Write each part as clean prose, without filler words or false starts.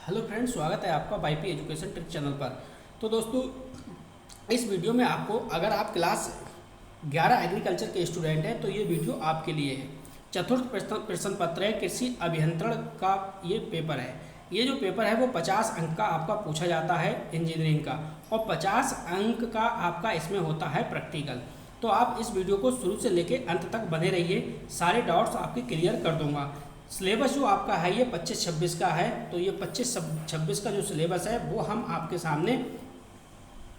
Hello friends, स्वागत है आपका वाईपी एजुकेशन ट्रिक चैनल पर। तो दोस्तों, इस वीडियो में आपको, अगर आप क्लास 11 एग्रीकल्चर के स्टूडेंट हैं तो ये वीडियो आपके लिए है। चतुर्थ प्रश्न पत्र है, कृषि अभियंत्रण का ये पेपर है। ये जो पेपर है वो 50 अंक का आपका पूछा जाता है इंजीनियरिंग का, और 50 अंक का आपका इसमें होता है प्रैक्टिकल। तो आप इस वीडियो को शुरू से लेके अंत तक बने रहिए, सारे डाउट्स आपके क्लियर कर दूंगा। सिलेबस जो आपका है ये 25-26 का है, तो ये 25-26 का जो सिलेबस है वो हम आपके सामने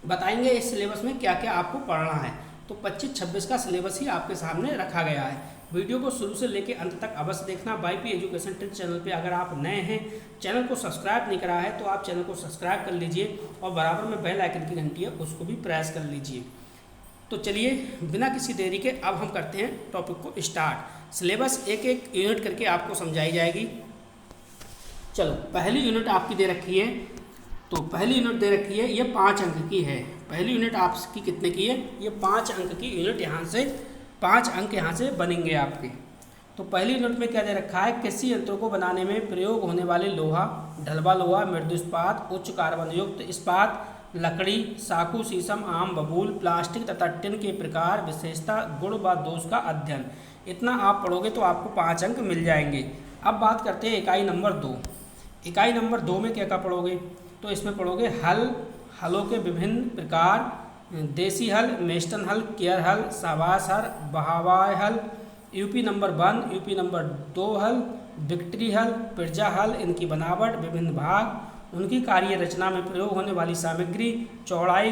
बताएंगे। इस सिलेबस में क्या क्या आपको पढ़ना है, तो 25-26 का सिलेबस ही आपके सामने रखा गया है। वीडियो को शुरू से लेकर अंत तक अवश्य देखना। वाईपी एजुकेशन ट्रिक चैनल पे अगर आप नए हैं, चैनल को सब्सक्राइब नहीं करा है तो आप चैनल को सब्सक्राइब कर लीजिए, और बराबर में बेल आइकन की घंटी है उसको भी प्रेस कर लीजिए। तो चलिए बिना किसी देरी के अब हम करते हैं टॉपिक को स्टार्ट। सिलेबस एक एक यूनिट करके आपको समझाई जाएगी। चलो, पहली यूनिट आपकी दे रखी है, तो पहली यूनिट दे रखी है, ये 5 अंक की है। पहली यूनिट आपकी कितने की है? ये 5 अंक की यूनिट, यहाँ से 5 अंक यहाँ से बनेंगे आपके। तो पहली यूनिट में क्या दे रखा है? कृषि यंत्रों को बनाने में प्रयोग होने वाले लोहा, ढलवा लोहा, मृदु इस्पात, उच्च कार्बन युक्त इस्पात, लकड़ी, साखू, शीशम, आम, बबूल, प्लास्टिक तथा टिन के प्रकार, विशेषता, गुण व दोष का अध्ययन। इतना आप पढ़ोगे तो आपको 5 अंक मिल जाएंगे। अब बात करते हैं इकाई नंबर 2। इकाई नंबर 2 में क्या क्या पढ़ोगे? तो इसमें पढ़ोगे हल, हलों के विभिन्न प्रकार, देसी हल, मेस्टन हल, केयर हल, शाबाश हल, बहावाय हल, यूपी नंबर 1, यूपी नंबर 2 हल, विक्ट्री हल, पिरजा हल, इनकी बनावट, विभिन्न भाग, उनकी कार्य रचना में प्रयोग होने वाली सामग्री, चौड़ाई,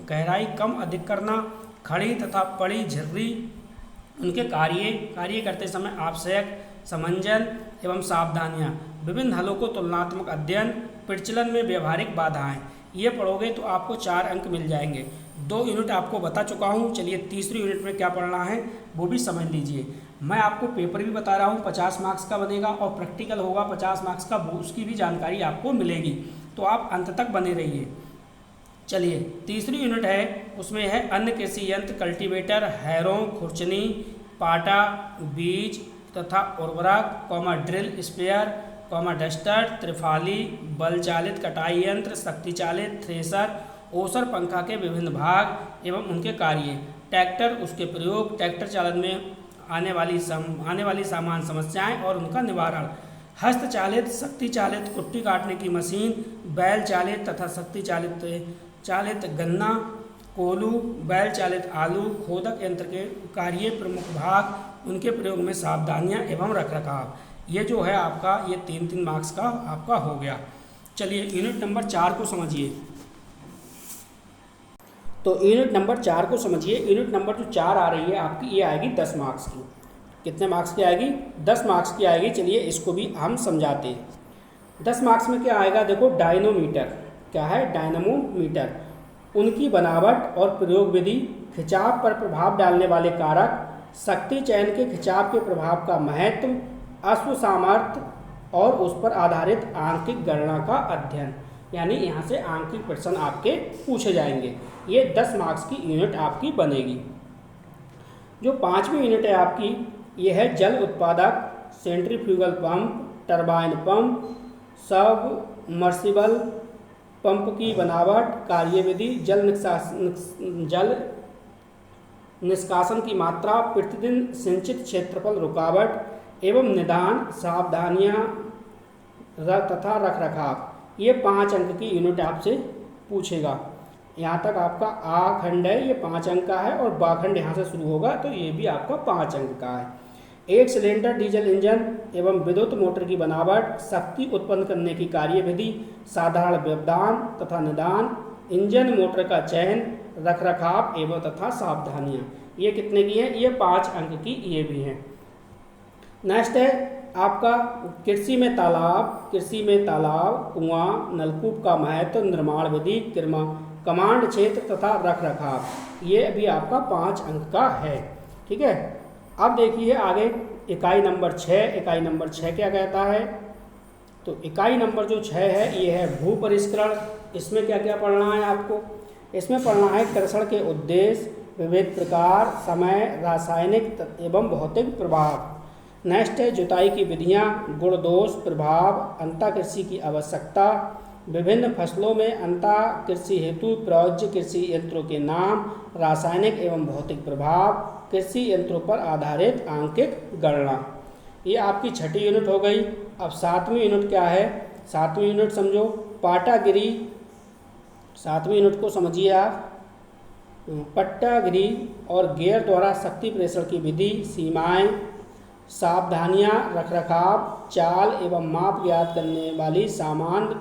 गहराई कम अधिक करना, खड़ी तथा पड़ी झर्री, उनके कार्य करते समय आवश्यक समंजन एवं सावधानियाँ, विभिन्न हलों को तुलनात्मक अध्ययन, प्रचलन में व्यवहारिक बाधाएं। ये पढ़ोगे तो आपको 4 अंक मिल जाएंगे। 2 यूनिट आपको बता चुका हूँ। चलिए तीसरी यूनिट में क्या पढ़ना है वो भी समझ लीजिए। मैं आपको पेपर भी बता रहा हूँ, 50 मार्क्स का बनेगा, और प्रैक्टिकल होगा 50 मार्क्स का, उसकी भी जानकारी आपको मिलेगी। तो आप अंत तक बने रहिए। चलिए तीसरी यूनिट है, उसमें है अन्य कृषि यंत्र, कल्टीवेटर, हैरों, खुरचनी, पाटा, बीज तथा उर्वरक, ड्रिल, स्पेयर, डस्टर, त्रिफाली, बल चालित कटाई यंत्र, शक्ति चालित थ्रेसर, ओसर पंखा के विभिन्न भाग एवं उनके कार्य, ट्रैक्टर, उसके प्रयोग, ट्रैक्टर चालन में आने वाली सामान्य समस्याएं और उनका निवारण, हस्त चालित, शक्ति चालित कुट्टी काटने की मशीन, बैल चालित तथा शक्ति चालित गन्ना, कोलू, बैल चालित आलू, खोदक यंत्र के कार्य, प्रमुख भाग, उनके प्रयोग में सावधानियां एवं रखरखाव। ये जो है आपका, ये 3-3 मार्क्स का आपका हो गया। चलिए यूनिट नंबर 4 को समझिए। तो यूनिट नंबर 4 को समझिए। यूनिट नंबर जो 4 आ रही है आपकी, ये आएगी 10 मार्क्स की। कितने मार्क्स की आएगी? 10 मार्क्स की आएगी। चलिए इसको भी हम समझाते हैं। 10 मार्क्स में क्या आएगा? देखो, डायनोमीटर क्या है? डायनमोमीटर, उनकी बनावट और प्रयोग विधि, खिंचाव पर प्रभाव डालने वाले कारक, शक्ति चयन के खिंचाव के प्रभाव का महत्व, अश्व सामर्थ्य और उस पर आधारित आंकिक गणना का अध्ययन। यानी यहाँ से आंकिक प्रश्न आपके पूछे जाएंगे। ये 10 मार्क्स की यूनिट आपकी बनेगी। जो 5वीं यूनिट है आपकी, ये है जल उत्पादक, centrifugal pump, turbine pump, submersible pump की बनावट, कार्यविधि, जल निष्कासन की मात्रा, प्रतिदिन सिंचित क्षेत्रफल, रुकावट एवं निदान, सावधानियाँ तथा रखरखाव। ये 5 अंक की यूनिट आपसे पूछेगा। यहाँ तक आपका आ खंड है, ये 5 अंक का है, और बा खंड यहाँ से शुरू होगा तो ये भी आपका 5 अंक का है। एक सिलेंडर डीजल इंजन एवं विद्युत मोटर की बनावट, शक्ति उत्पन्न करने की कार्यविधि, साधारण व्यवधान तथा निदान, इंजन मोटर का चयन, रखरखाव एवं तथा सावधानियाँ। ये कितने की है? ये 5 अंक की ये भी हैं। नेक्स्ट है आपका कृषि में तालाब, कुआं, नलकूप का महत्व, निर्माण विधि, कमांड क्षेत्र तथा रखरखाव। ये भी आपका 5 अंक का है। ठीक है। अब देखिए आगे इकाई नंबर 6। इकाई नंबर 6 क्या कहता है? तो इकाई नंबर जो 6 है, ये है भू परिष्करण। इसमें क्या क्या पढ़ना है आपको? इसमें पढ़ना है कर्षण के उद्देश्य, विविध प्रकार, समय, रासायनिक एवं भौतिक प्रभाव, नेक्स्ट है जुताई की विधियाँ, गुण दोष, प्रभाव, अंतः कृषि की आवश्यकता, विभिन्न फसलों में अंतः कृषि हेतु प्रयोज्य कृषि यंत्रों के नाम, रासायनिक एवं भौतिक प्रभाव, कृषि यंत्रों पर आधारित आंकिक गणना। ये आपकी छठी यूनिट हो गई। अब 7वीं यूनिट क्या है? 7वीं यूनिट समझो पाटागिरी। 7वीं यूनिट को समझिए आप। पट्टागिरी और गियर द्वारा शक्ति प्रेषण की विधि, सीमाएं, सावधानियां, रखरखाव, चाल एवं माप ज्ञात करने वाली सामान्य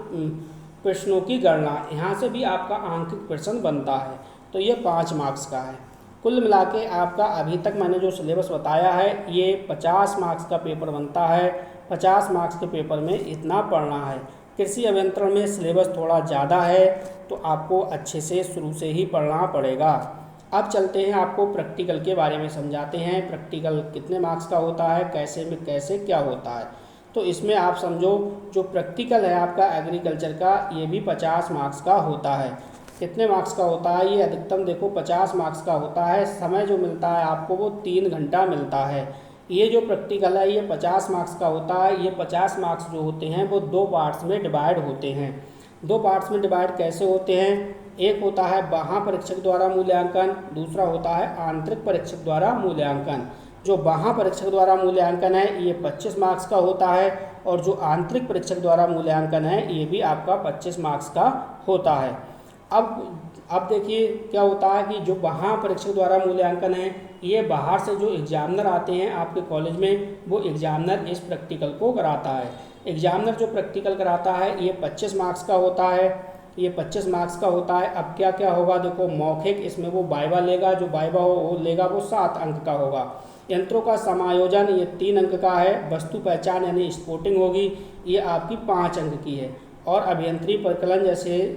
प्रश्नों की गणना। यहाँ से भी आपका आंकिक प्रश्न बनता है। तो ये 5 मार्क्स का है। कुल मिला के आपका अभी तक मैंने जो सिलेबस बताया है ये 50 मार्क्स का पेपर बनता है। 50 मार्क्स के पेपर में इतना पढ़ना है। कृषि अभियंत्रण में सिलेबस थोड़ा ज़्यादा है तो आपको अच्छे से शुरू से ही पढ़ना पड़ेगा। अब चलते हैं, आपको प्रैक्टिकल के बारे में समझाते हैं। प्रैक्टिकल कितने मार्क्स का होता है, कैसे में कैसे क्या होता है। तो इसमें आप समझो जो प्रैक्टिकल है आपका एग्रीकल्चर का ये भी 50 मार्क्स का होता है। कितने मार्क्स का होता है? ये अधिकतम देखो 50 मार्क्स का होता है। समय जो मिलता है आपको वो 3 घंटा मिलता है। ये जो प्रैक्टिकल है ये 50 मार्क्स का होता है। ये 50 मार्क्स जो होते हैं वो 2 पार्ट्स में डिवाइड होते हैं। 2 पार्ट्स में डिवाइड कैसे होते हैं? एक होता है बाह्य परीक्षक द्वारा मूल्यांकन, दूसरा होता है आंतरिक परीक्षक द्वारा मूल्यांकन। जो बाह्य परीक्षक द्वारा मूल्यांकन है ये 25 मार्क्स का होता है और जो आंतरिक परीक्षक द्वारा मूल्यांकन है ये भी आपका 25 मार्क्स का होता है। अब देखिए क्या होता है कि जो बाह्य परीक्षक द्वारा मूल्यांकन है ये बाहर से जो एग्जामिनर आते हैं आपके कॉलेज में वो एग्जामिनर इस प्रैक्टिकल को कराता है। एग्जामिनर जो प्रैक्टिकल कराता है ये 25 मार्क्स का होता है। ये 25 मार्क्स का होता है। अब क्या क्या होगा देखो, मौखिक इसमें वो वाइवा लेगा, जो वाइवा वो लेगा वो 7 अंक का होगा। यंत्रों का समायोजन ये 3 अंक का है। वस्तु पहचान यानी स्पॉटिंग होगी ये आपकी 5 अंक की है। और अभियंत्रीय परिकलन जैसे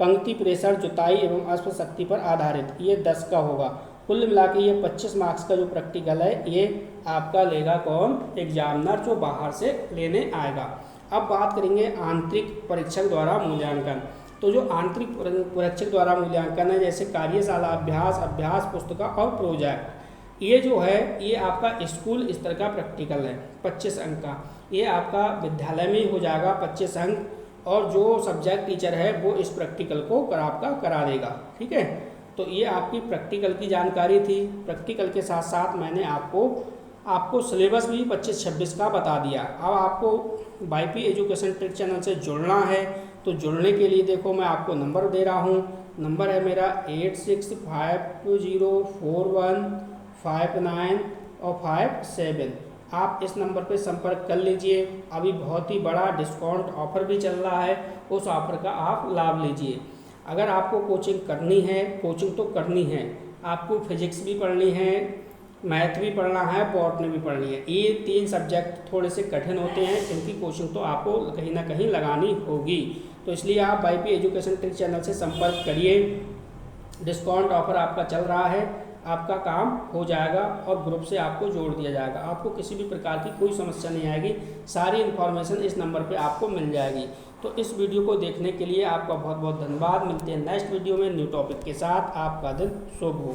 पंक्ति प्रेषण, जुताई एवं अश्व शक्ति पर आधारित ये 10 का होगा। कुल मिला के ये 25 मार्क्स का जो प्रैक्टिकल है ये आपका लेगा कौन? एग्जामिनर जो बाहर से लेने आएगा। अब बात करेंगे आंतरिक परीक्षक द्वारा मूल्यांकन। तो जो आंतरिक परीक्षक द्वारा मूल्यांकन है जैसे कार्यशाला, अभ्यास, अभ्यास पुस्तिका और प्रोजेक्ट, ये जो है ये आपका स्कूल स्तर का प्रैक्टिकल है 25 अंक का। ये आपका विद्यालय में हो जाएगा 25 अंक और जो सब्जेक्ट टीचर है वो इस प्रैक्टिकल को आपका करा देगा। ठीक है, तो ये आपकी प्रैक्टिकल की जानकारी थी। प्रैक्टिकल के साथ साथ मैंने आपको सिलेबस भी 25-26 का बता दिया। अब आपको वाईपी एजुकेशन ट्रिक चैनल से जुड़ना है तो जुड़ने के लिए देखो मैं आपको नंबर दे रहा हूँ। नंबर है मेरा 86504159 और 57। आप इस नंबर पे संपर्क कर लीजिए। अभी बहुत ही बड़ा डिस्काउंट ऑफर भी चल रहा है, उस ऑफर का आप लाभ लीजिए। अगर आपको कोचिंग करनी है, कोचिंग तो करनी है, आपको फिजिक्स भी पढ़नी है, मैथ भी पढ़ना है, बॉटनी भी पढ़नी है। ये 3 सब्जेक्ट थोड़े से कठिन होते हैं, इनकी कोचिंग तो आपको कहीं ना कहीं लगानी होगी। तो इसलिए आप वाईपी एजुकेशन ट्रिक चैनल से संपर्क करिए। डिस्काउंट ऑफर आपका चल रहा है, आपका काम हो जाएगा और ग्रुप से आपको जोड़ दिया जाएगा। आपको किसी भी प्रकार की कोई समस्या नहीं आएगी, सारी इन्फॉर्मेशन इस नंबर पे आपको मिल जाएगी। तो इस वीडियो को देखने के लिए आपका बहुत बहुत धन्यवाद। मिलते हैं नेक्स्ट वीडियो में न्यू टॉपिक के साथ। आपका दिन शुभ हो।